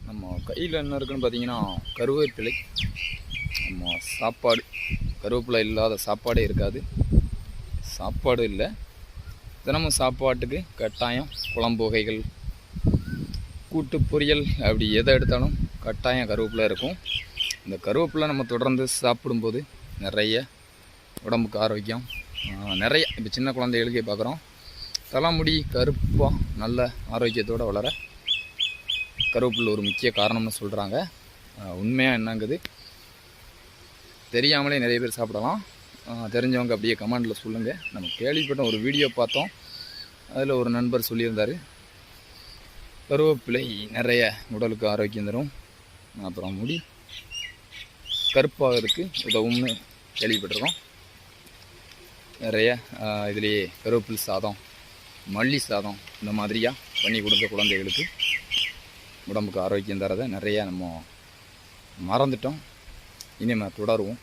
நம்ம கையில் என்ன இருக்குன்னு பார்த்தீங்கன்னா கருவேப்பிலை. நம்ம சாப்பாடு கருவேப்பிலை இல்லாத சாப்பாடே இருக்காது. சாப்பாடு இல்லை, தினமும் சாப்பாட்டுக்கு கட்டாயம் குழம்பு வகைகள், கூட்டு பொரியல், அப்படி எதை எடுத்தாலும் கட்டாயம் கருவேப்பிலை இருக்கும். இந்த கருவேப்பிலை நம்ம தொடர்ந்து சாப்பிடும்போது நிறைய உடம்புக்கு ஆரோக்கியம். நிறைய இப்போ சின்ன குழந்தைகளுக்கே பார்க்குறோம், தலைமுடி கருப்பாக நல்ல ஆரோக்கியத்தோடு வளர கருவேப்பிலை ஒரு முக்கிய காரணம்னு சொல்கிறாங்க. உண்மையாக என்னங்குது தெரியாமலே நிறைய பேர் சாப்பிடலாம். தெரிஞ்சவங்க அப்படியே கமெண்டில் சொல்லுங்கள். நம்ம கேள்விப்பட்ட ஒரு வீடியோ பார்த்தோம், அதில் ஒரு நண்பர் சொல்லியிருந்தார் கருவேப்பிலை நிறைய உடலுக்கு ஆரோக்கியம் தரும், அப்புறம் முடி கருப்பாகிறதுக்கு உதவும்னு கேள்விப்பட்டிருக்கோம். நிறைய இதுலேயே கருவேப்பிலை சாதம், மல்லி சாதம் இந்த மாதிரியாக பண்ணி கொடுத்த குழந்தைகளுக்கு உடம்புக்கு ஆரோக்கியம் தரதை நிறையா நம்ம மறந்துட்டோம். இனிமேல் தொடருவோம்.